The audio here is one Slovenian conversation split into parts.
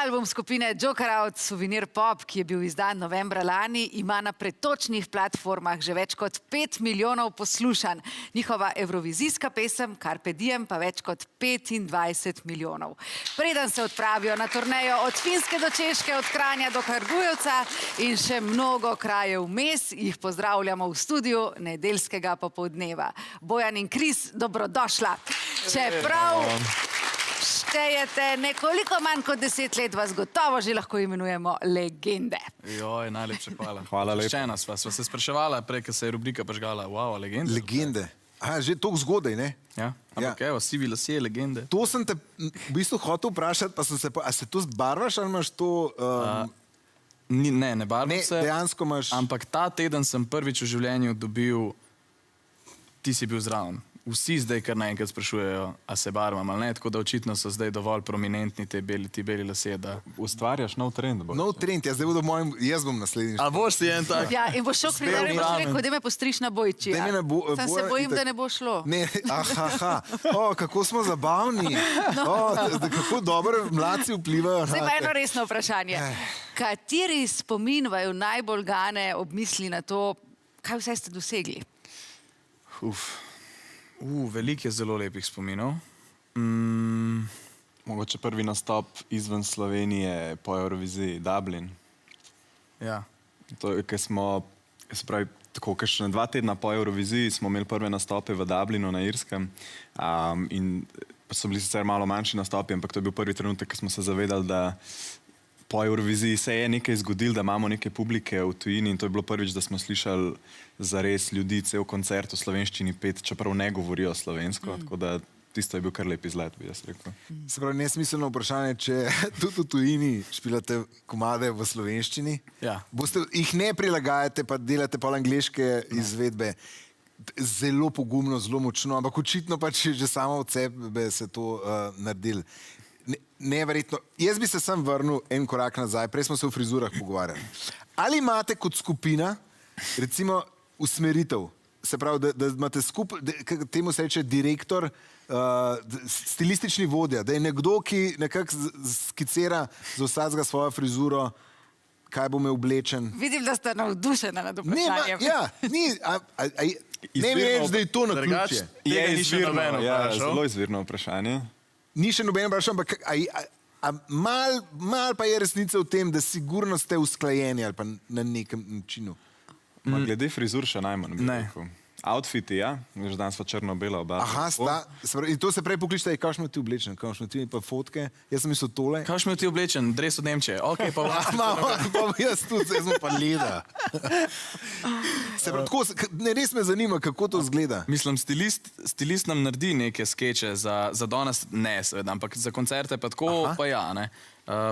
Album skupine Joker Out, Souvenir Pop, ki je bil izdan novembra lani, ima na pretočnih platformah že več kot 5 milijonov poslušanj. Njihova evrovizijska pesem Carpe Diem pa več kot 25 milijonov. Preden se odpravijo na turnejo od Finske do Češke, od Kranja do Krgujevca in še mnogo krajev vmes, jih pozdravljamo v studiu nedeljskega popoldneva. Bojan in Kris, dobrodošla. Čeprav štejete nekoliko manj kot 10 let, vas gotovo že lahko imenujemo legende. Joj, najlepša hvala. Hvala lepa. Počena sva se spraševala prej, ko se je rubrika požgala. Wow, legende. Legende. Aha, že toliko zgodaj, ne? Ja, ampak evo, sivi lasje, legende. To sem te v bistvu hotel vprašati, pa sem se pa, a se to zbarvaš ali imaš to... Ne barvam se. Dejansko imaš... Ampak ta teden sem prvič v življenju dobil, ti si bil zraven. Vsi zdaj kar naenkrat sprašujejo, a se barvam ali ne, tako da očitno so zdaj dovolj prominentni ti beli lasje, da... Ustvarjaš nov trend. Nov trend, jaz bom naslednji. A boš si en tak? Ja, in boš šel pri meni in boš rekel, da me postriš na bojči. Sam se bojim, da ne bo šlo. Ne, kako smo zabavni. Kako dobro mladci vplivajo na te. Zdaj pa eno resno vprašanje. Kateri spomin vaju najbolj gane ob misli na to, kaj vse ste dosegli? Veliko je zelo lepih spominov. Mogoče prvi nastop izven Slovenije po Euroviziji, Dublin. Ja. To je, ker smo, se pravi, tako, kakšne 2 tedna po Euroviziji smo imeli prve nastope v Dublinu na Irskem in so bili sicer malo manjši nastopi, ampak to je bil prvi trenutek, ko smo se zavedali, da po Euroviziji se je nekaj zgodilo, da imamo neke publike v tujini in to je bilo prvič, da smo slišali zares ljudi cel koncert v slovenščini pet, čeprav ne govorijo slovensko, tako da tisto je bil kar lep izlet, bi jaz rekel. Se pravi, nesmiselno vprašanje, če tudi v tujini špilate komade v slovenščini, jih ne prilagajate, pa delate pol angleške izvedbe, zelo pogumno, zelo močno, ampak očitno pa, če že samo od sebe se to naredili. Neverjetno. Jaz bi se sam vrnil en korak nazaj, prej smo se o frizurah pogovarjali. Ali imate kot skupina, recimo, usmeritev, se pravi, da imate skupaj, temu se reče direktor, stilistični vodja, da je nekdo, ki nekako skicira za vsakega svojo frizuro, kaj bo me oblečen. Vidim, da ste navdušena nad vprašanjem. Ne mi reči, da je to naključje. Je izvirno, zelo izvirno vprašanje. Ni še nobeno vprašanje, ampak mal pa je resnica v tem, da sigurno ste usklajeni ali pa na nekem načinu. Glede frizur še najmanj, bi rekel. Outfiti, ja. Že danes sva črno-bela oba. In to se prej pokličite, kakšno ti oblečen, kakšno ti pa fotke. Jaz sem mislil tole. Kakšno ti oblečen, dres od Nemčije. Ok, pa jaz tudi, jaz sem pa leda. Res me zanima, kako to izgleda. Mislim, stilist nam naredi neke skeče za danes, ne seveda, ampak za koncerte pa tako, pa ja, ne.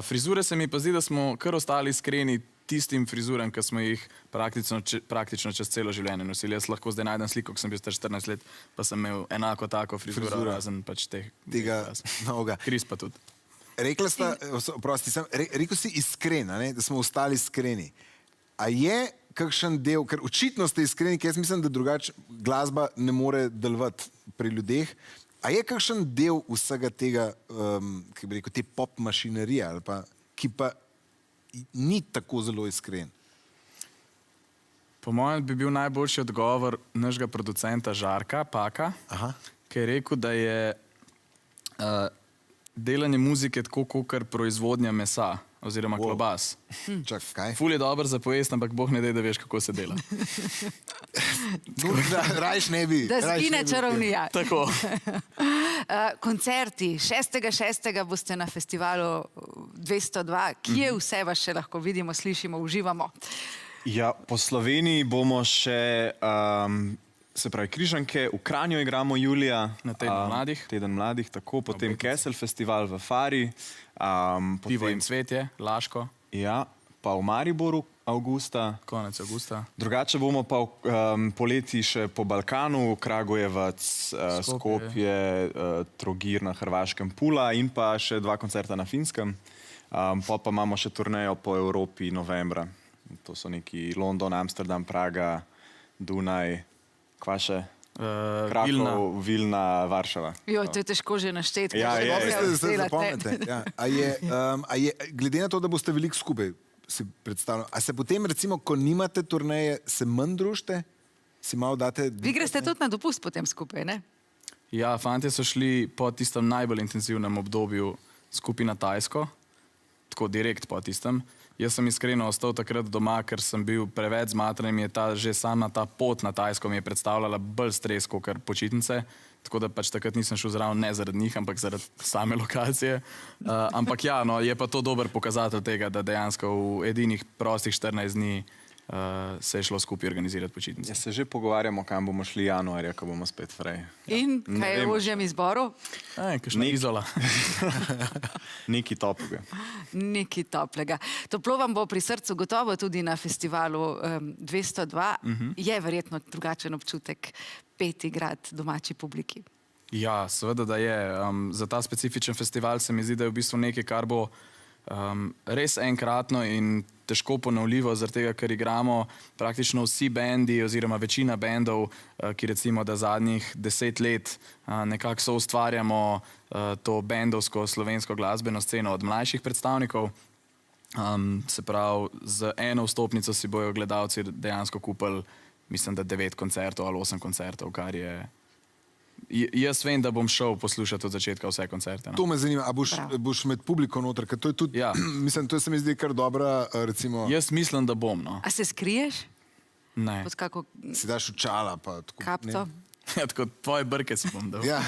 Frizure se mi pa zdi, da smo kar ostali iskreni tistim frizuram, ki smo jih praktično čez celo življenje nosili. Jaz lahko zdaj najdem sliko, ko sem bil 14 let, pa sem imel enako tako frizuro, razen pač tega novega. Kris pa tudi. Rekel si iskren, da smo ostali iskreni. A je kakšen del, ker očitno ste iskreni, ker jaz mislim, da drugače glasba ne more delovati pri ljudeh, a je kakšen del vsega tega, ki bi rekel, te pop mašinerije, ali pa, ki pa ni tako zelo iskren? Po mojem bi bil najboljši odgovor našega producenta Žarka Paka, ki je rekel, da je delanje muzike tako kakor proizvodnja mesa oziroma klobas. Čak, kaj? Ful je dober za pojest, ampak boh ne dej, da veš, kako se dela. Rajš ne bi. Da zgine čarovnija. Tako. Koncerti. 6.6. boste na festivalu 202. Kje vse vas še lahko vidimo, slišimo, uživamo? Ja, po Sloveniji bomo še, se pravi, Križanke, v Kranju igramo julija. Na Teden mladih. Teden mladih, tako. Potem Kesel festival v Fari. Pivo in cvetje, Laško. Ja, pa v Mariboru avgusta. Konec avgusta. Drugače bomo pa poleti še po Balkanu, Kragujevac, Skopje, Trogir na Hrvaškem, Pula in pa še 2 koncerta na Finskem. Pa imamo še turnejo po Evropi novembra. To so neki London, Amsterdam, Praga, Dunaj, kva še? Krakov, Vilna, Varšava. Jo, to je težko že našteti. Ja, ker je, še je. nekaj Zdaj delate. zapomnite. Ja. Glede na to, da boste veliko skupaj, si predstavljam, a se potem, recimo, ko nimate turneje, se manj družite? Si malo date... Vi greste tudi na dopust potem skupaj, ne? Ja, fantje so šli po tistem najbolj intenzivnem obdobju skupaj na Tajsko, tako direkt po tistem. Jaz sem iskreno ostal takrat doma, ker sem bil preveč zmatran in mi je že sama ta pot na Tajsko mi je predstavljala bolj stres kot počitnice. Tako da pač takrat nisem šel zraven ne zaradi njih, ampak zaradi same lokacije. Ampak ja, no, je pa to dober pokazatelj tega, da dejansko v edinih prostih 14 dni se je šlo skupaj organizirati počitnice. Ja, se že pogovarjamo, kam bomo šli januarja, ko bomo spet frej. In kaj je v ožjem izboru? Kakšna izola. Nekaj toplega. Nekaj toplega. Toplo vam bo pri srcu gotovo tudi na festivalu 202. Je verjetno drugačen občutek peti grad domači publiki. Ja, seveda, da je. Za ta specifičen festival se mi zdi, da je v bistvu nekaj, kar bo res enkratno in težko ponovljivo, zaradi tega, ker igramo praktično vsi bendi oziroma večina bendov, ki recimo da zadnjih 10 let nekako soustvarjamo to bendovsko slovensko glasbeno sceno od mlajših predstavnikov. Se pravi, z eno vstopnico si bojo gledalci dejansko kupili, mislim, da 9 koncertov ali 8 koncertov, kar je... Jaz vem, da bom šel poslušati od začetka vse koncerte. No. To me zanima, a boš med publiko noter, ker to je tudi, Ja. mislim, to se mi zdi kar dobra, recimo, Jaz mislim, da bom. No. A se skriješ Ne. pod kako si daš očala, pa tako. kapco? Ja, tako tvoje brke si bom dal. Ja.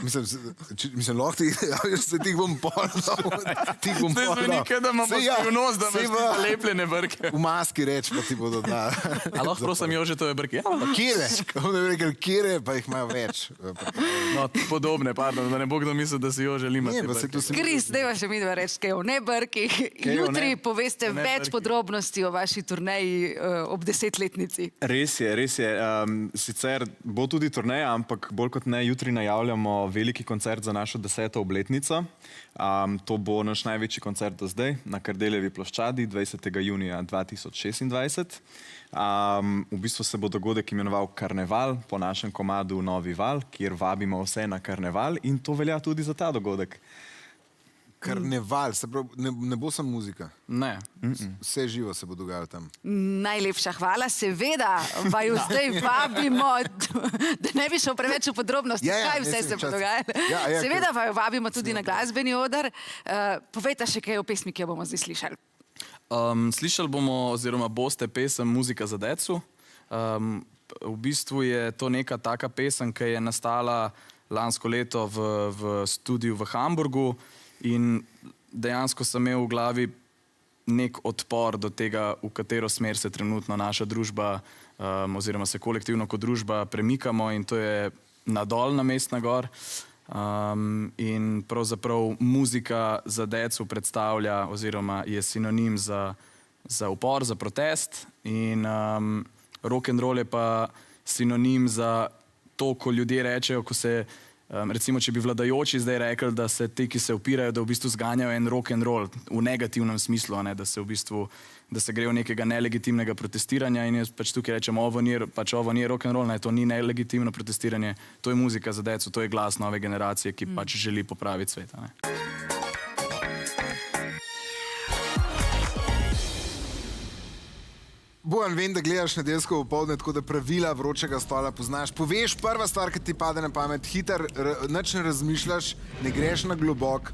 Mislim, lahko ti, se ti bom podal. Ti bom Zdaj zveni, podal. da imamo Saj ja, skrivnost, da saj imaš lepljene brke. V maski reč, pa ti bodo dali. A lahko prosim Jožetove brke? Ja, Kire, kako ne bi rekel, kire, pa jih imajo več. no, podobne, pardon, da ne bo kdo mislil, da si jo želim. Ne, pa se to se mi... Kris, deva še mi dva reči, kaj o nebrkih. Jutri poveste o več nebrkih. podrobnosti o vaši turneji ob 10-letnici. Res je, res je. Sicer bo tudi turneja, ampak bolj kot ne, jutri najavljamo veliki koncert za našo 10. obletnico. To bo naš največji koncert do zdaj na Kardeljevi ploščadi 20. junija 2026. V bistvu se bo dogodek imenoval Karneval, po našem komadu Novi val, kjer vabimo vse na karneval in to velja tudi za ta dogodek. Karneval, se pravi, ne bo samo muzika. Ne. Vse živo se bo dogajalo tam. Najlepša hvala. Seveda vaju zdaj vabimo, da ne bi šel preveč v podrobnosti, kaj vse se bo dogajalo. Seveda vaju vabimo tudi na glasbeni oder. Povejte še kaj o pesmi, ki jo bomo zdaj slišali. Slišali bomo, oziroma boste pesem Muzika za decu. V bistvu je to neka taka pesem, ki je nastala lansko leto v studiu v Hamburgu in dejansko sem imel v glavi nek odpor do tega, v katero smer se trenutno naša družba oziroma se kolektivno kot družba premikamo in to je nadol namesto na gor. In pravzaprav muzika za decu predstavlja oziroma je sinonim za upor, za protest in rock'n'roll je pa sinonim za to, ko ljudje rečejo, ko se recimo, če bi vladajoči zdaj rekli, da se ti, ki se upirajo, da v bistvu zganjajo en rock'n'roll v negativnem smislu, ne, da se v bistvu, da se grejo nekega nelegitimnega protestiranja in jaz pač tukaj rečem, ovo ni rock'n'roll, ne, to ni nelegitimno protestiranje, to je muzika za decu, to je glas nove generacije, ki pač želi popraviti svet. Ne. Bojan, vem, da gledaš nedeljsko popoldne, tako da pravila vročega stola poznaš. Poveš prva stvar, ki ti pade na pamet, hiter, nič ne razmišljaš, ne greš na globok,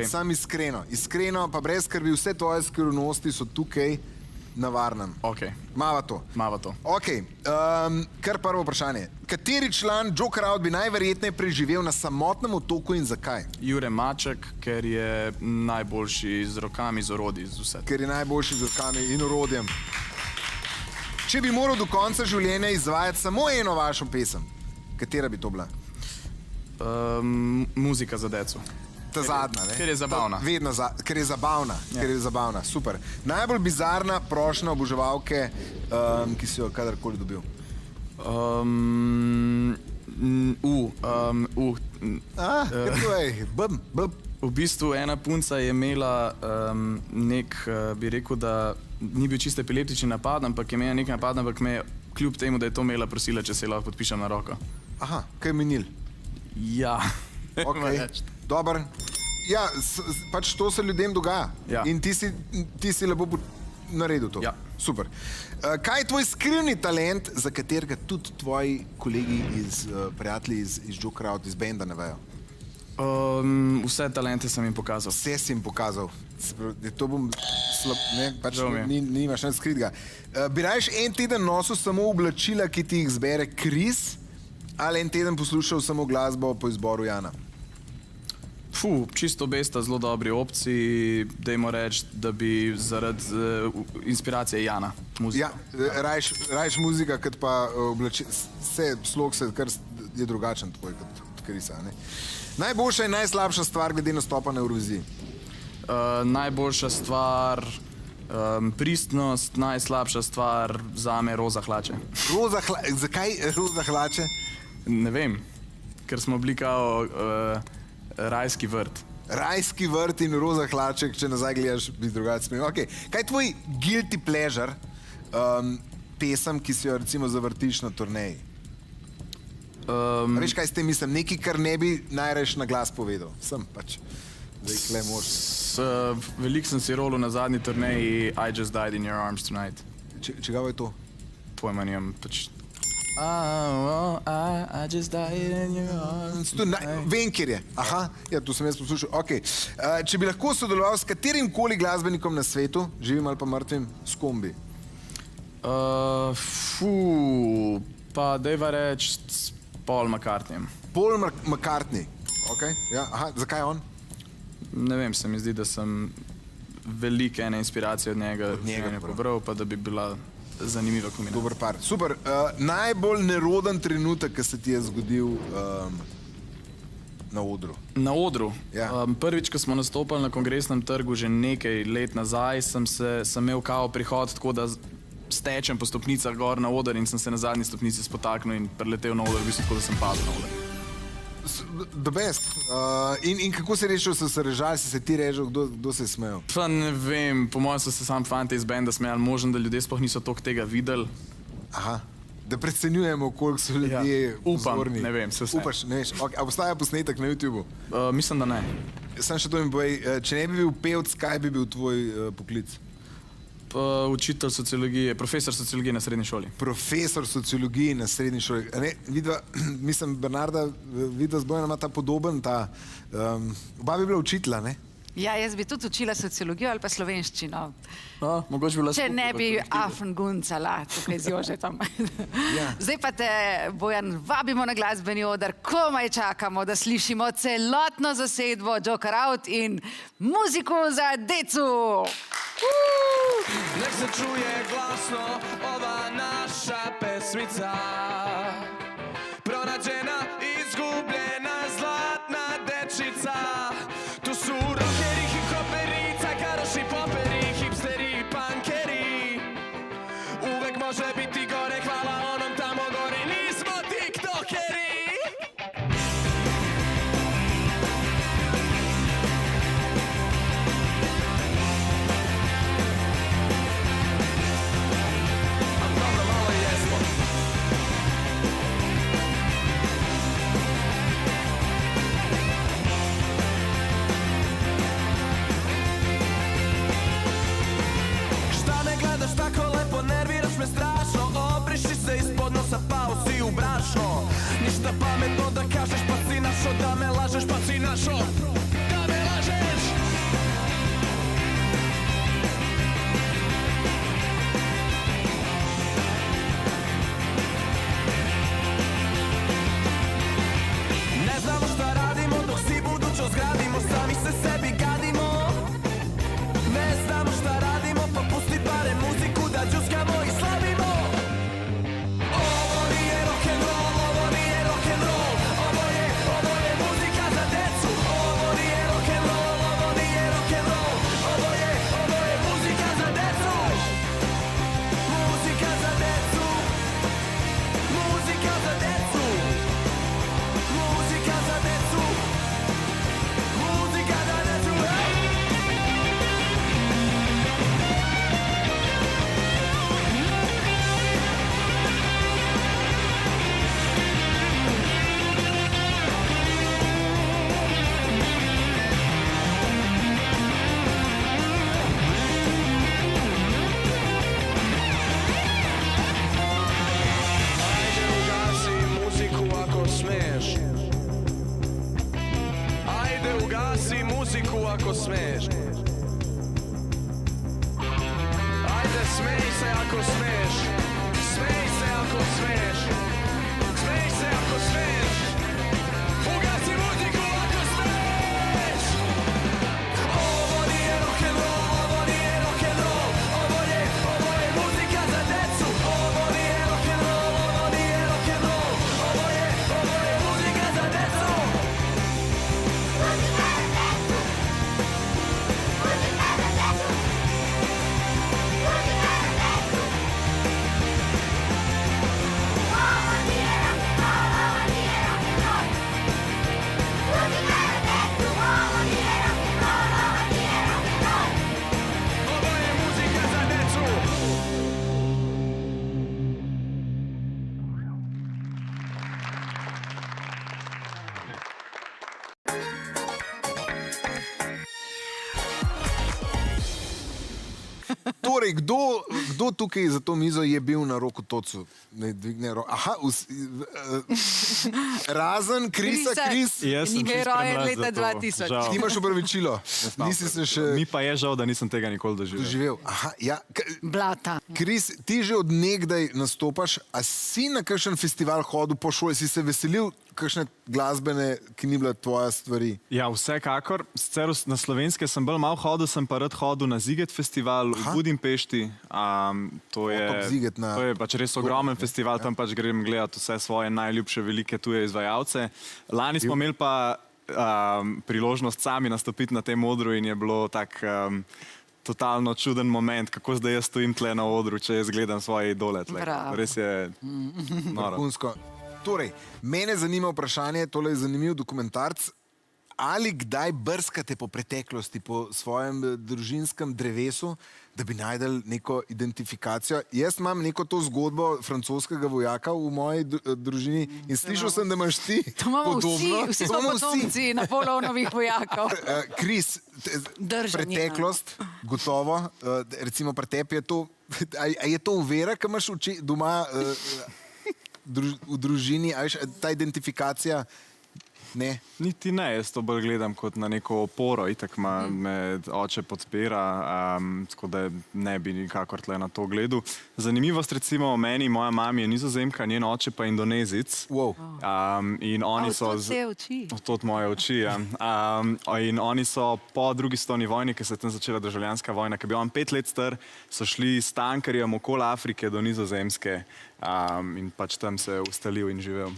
sam iskreno. Iskreno, pa brez skrbi, vse tvoje skrivnosti so tukaj na varnem. Ok. Mava to. Mava to. Ok, kar prvo vprašanje. Kateri član Joker Out bi najverjetneje preživel na samotnem otoku in zakaj? Jure Maček, ker je najboljši z rokami, z orodji, z vse. Ker je najboljši z rokami in orodjem. Če bi moral do konca življenja izvajati samo eno vašo pesem, katera bi to bila? Muzika za decu. Ta zadnja, ne? Ker je zabavna. Ker je zabavna, ker je zabavna, super. Najbolj bizarna prošnja oboževalke, ki si jo kadarkoli dobil? V bistvu ena punca je imela nek, bi rekel, da ni bil čisto epileptični napad, ampak je imela nek napad, ampak me je kljub temu, da je to imela, prosila, če se lahko podpišem na roko. Aha, kaj je minil? Ja. Okay. Dobar. Ja, pač to se ljudem dogaja. Ja. In ti si lepo naredil to. Ja. Super. Kaj je tvoj skrivni talent, za katerega tudi tvoji kolegi, prijatelji iz Joker Out, iz benda ne vejo? Vse talente sem jim pokazal. Vse si jim pokazal. To bom pač nimaš nič skritega. Bi rajš en teden nosil samo oblačila, ki ti jih zbere Kris, ali en teden poslušal samo glasbo po izboru Jana? Čisto obe sta zelo dobri opciji, dajmo reči, da bi zaradi inspiracije Jana. Ja, rajš muzika, kot pa oblačila. Vse slog se, kar je drugačen tvoj kot Krisa. Najboljša in najslabša stvar glede nastopa na Euroviziji? Najboljša stvar, pristnost, najslabša stvar zame roza hlače. Zakaj roza hlače? Ne vem, ker smo bili kao rajski vrt. Rajski vrt in roza hlaček, če nazaj gledaš, bi drugače smel. Okay. Kaj je tvoj guilty pleasure pesem, ki si jo recimo zavrtiš na turneji? Veš, kaj s tem mislim? Nekaj, kar ne bi najrajš na glas povedal. Sem pač. Zdaj, kle mož. Veliko sem si rolil na zadnji turneji I Just Died in Your Arms Tonight. Čegav je to? Pojma nijem, pač... I just died in your arms tonight. Vem, kjer je. Aha, ja, to sem jaz poslušal. Okay. Če bi lahko sodeloval s katerim koli glasbenikom na svetu, živim ali pa mrtvim, s kom bi? Pa dejva reči s Paul McCartneyjem. Paul McCartney. Okay. Ja, aha, zakaj on? Ne vem, se mi zdi, da sem veliko ene inspiracije od njega pobral, pa da bi bila zanimiva kombinacija. Dober par. Super. Najbolj neroden trenutek, ki se ti je zgodil na odru? Na odru? Ja. Prvič, ko smo nastopali na Kongresnem trgu že nekaj let nazaj, sem imel kao prihod, tako da stečem po stopnicah gor na oder in sem se na zadnji stopnici spotaknil in preletel na oder, v bistvu tako, da sem padel na oder. The best. In kako si rešil, so se režali, si se ti režil, kdo se je smejal? Pa ne vem, po mojem so se sam fanti iz benda smejali, možno, da ljudje sploh niso toliko tega videli. Aha, da precenjujemo, koliko so ljudje pozorni. Upam, ne vem, se vse. Upaš, ne veš. Okay. A obstaja posnetek na YouTubeu? Mislim, da ne. Sam še to mi povej, če ne bi bil pevc, kaj bi bil tvoj poklic? Učitelj sociologije, profesor sociologije na srednji šoli. Profesor sociologije na srednji šoli. Vidva, mislim, Bernarda, vidva z Bojanom ima ta podoben, oba bi bila učitelja, ne? Ja, jaz bi tudi učila sociologijo ali pa slovenščino. Mogoče bi bila Če ne bi afen guncala tukaj z Jožetom. Ja. Zdaj pa te, Bojan, vabimo na glasbeni oder, komaj čakamo, da slišimo celotno zasedbo Joker Out in muziko za decu. Nek se čuje glasno ova naša pesmica, pronađena, izgubljena, zlatna dečica. Tu su rockeri, hip-hoperi, cajkaroši, poperi, hipsteri, punkeri. Uvek može biti gore, hvala onom tamo gore, nismo tiktokeri. muziku ako smeš. Ajde, smej se ako smeš. Smej se ako smeš. Smej se ako smeš. Ugasi muziku ako smeš. Ovo nije rock'n'roll, ovo nije rock'n'roll. Ovo je muzika za decu. Ovo nije rock'n'roll, ovo nije rock'n'roll. Ovo je muzika za decu. Ovo je muzika za decu. Torej, kdo tukaj za to mizo je bil na Roku Tocu? Ne dvigne roko. Aha, razen Krisa, Kris. Jaz sem Ni bil čisto rojen premlad leta za to, 2000. žal. Ti imaš opravičilo. Nisi se še Mi pa je žal, da nisem tega nikoli doživel. doživel. Aha, ja. Blata. Kris, ti že od nekdaj nastopaš, a si na kakšen festival hodil po šoli, si se veselil kakšne glasbene, ki ni bila tvoja stvari? Ja, vsekakor. Sicer na slovenske sem bolj malo hodil, sem pa rad hodil na Ziget festival v Budimpešti. To Ziget na- je pač res ogromen festival, tam pač grem gledati vse svoje najljubše velike tuje izvajalce. Lani smo imeli pa priložnost sami nastopiti na tem odru in je bilo tak totalno čuden moment, kako zdaj jaz stojim tle na odru, če jaz gledam svoje idole tle. Bravo. Res je noro. Vrhunsko. Torej, mene zanima vprašanje, tole je zanimiv dokumentarc. Ali kdaj brskate po preteklosti, po svojem družinskem drevesu, da bi najdel neko identifikacijo? Jaz imam neko to zgodbo francoskega vojaka v moji družini in slišal sem, da imaš ti To imamo podobno. vsi To smo imamo vsi. potomci Napoleonovih vojakov. Kris, Držanje. preteklost, gotovo, recimo pri tebi je to, a je to uvera, ki imaš doma v družini, a veš, ta identifikacija, ne? Niti ne, jaz to bolj gledam kot na neko oporo, itak me oče podpira, tako da ne bi nikakor tle na to gledal. Zanimivost recimo o meni, moja mama je Nizozemka, njen oče pa Indonezec. Wow. In oni so... To se uči. To moje oči, ja. In oni so po drugi svetovni vojni, ki se je tam začela državljanska vojna, ki je bil on 5 let star, so šli s tankerjem okoli Afrike do Nizozemske in pač tam se ustalil in živel.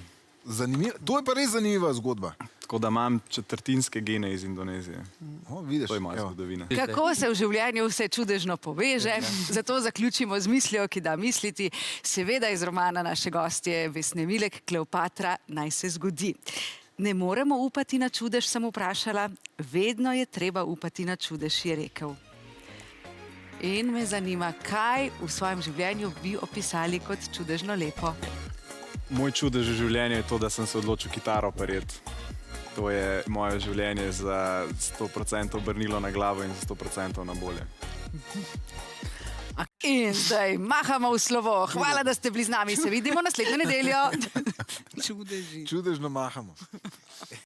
To je pa res zanimiva zgodba. Tako da imam četrtinske gene iz Indonezije. Vidiš, To je moja evo. zgodovina. Kako se v življenju vse čudežno poveže, zato zaključimo z mislijo, ki da misliti, seveda iz romana naše gostje Vesne Milek, Kleopatra, naj se zgodi. Ne moremo upati na čudež, sem vprašala, vedno je treba upati na čudež, je rekel. In me zanima, kaj v svojem življenju bi opisali kot čudežno lepo. Moj čudež v življenju je to, da sem se odločil kitaro prijeti. To je moje življenje za 100% obrnilo na glavo in za 100% na bolje. In zdaj mahamo v slovo. Hvala, da ste bili z nami. Se vidimo naslednjo nedeljo. Čudeži. Čudežno mahamo.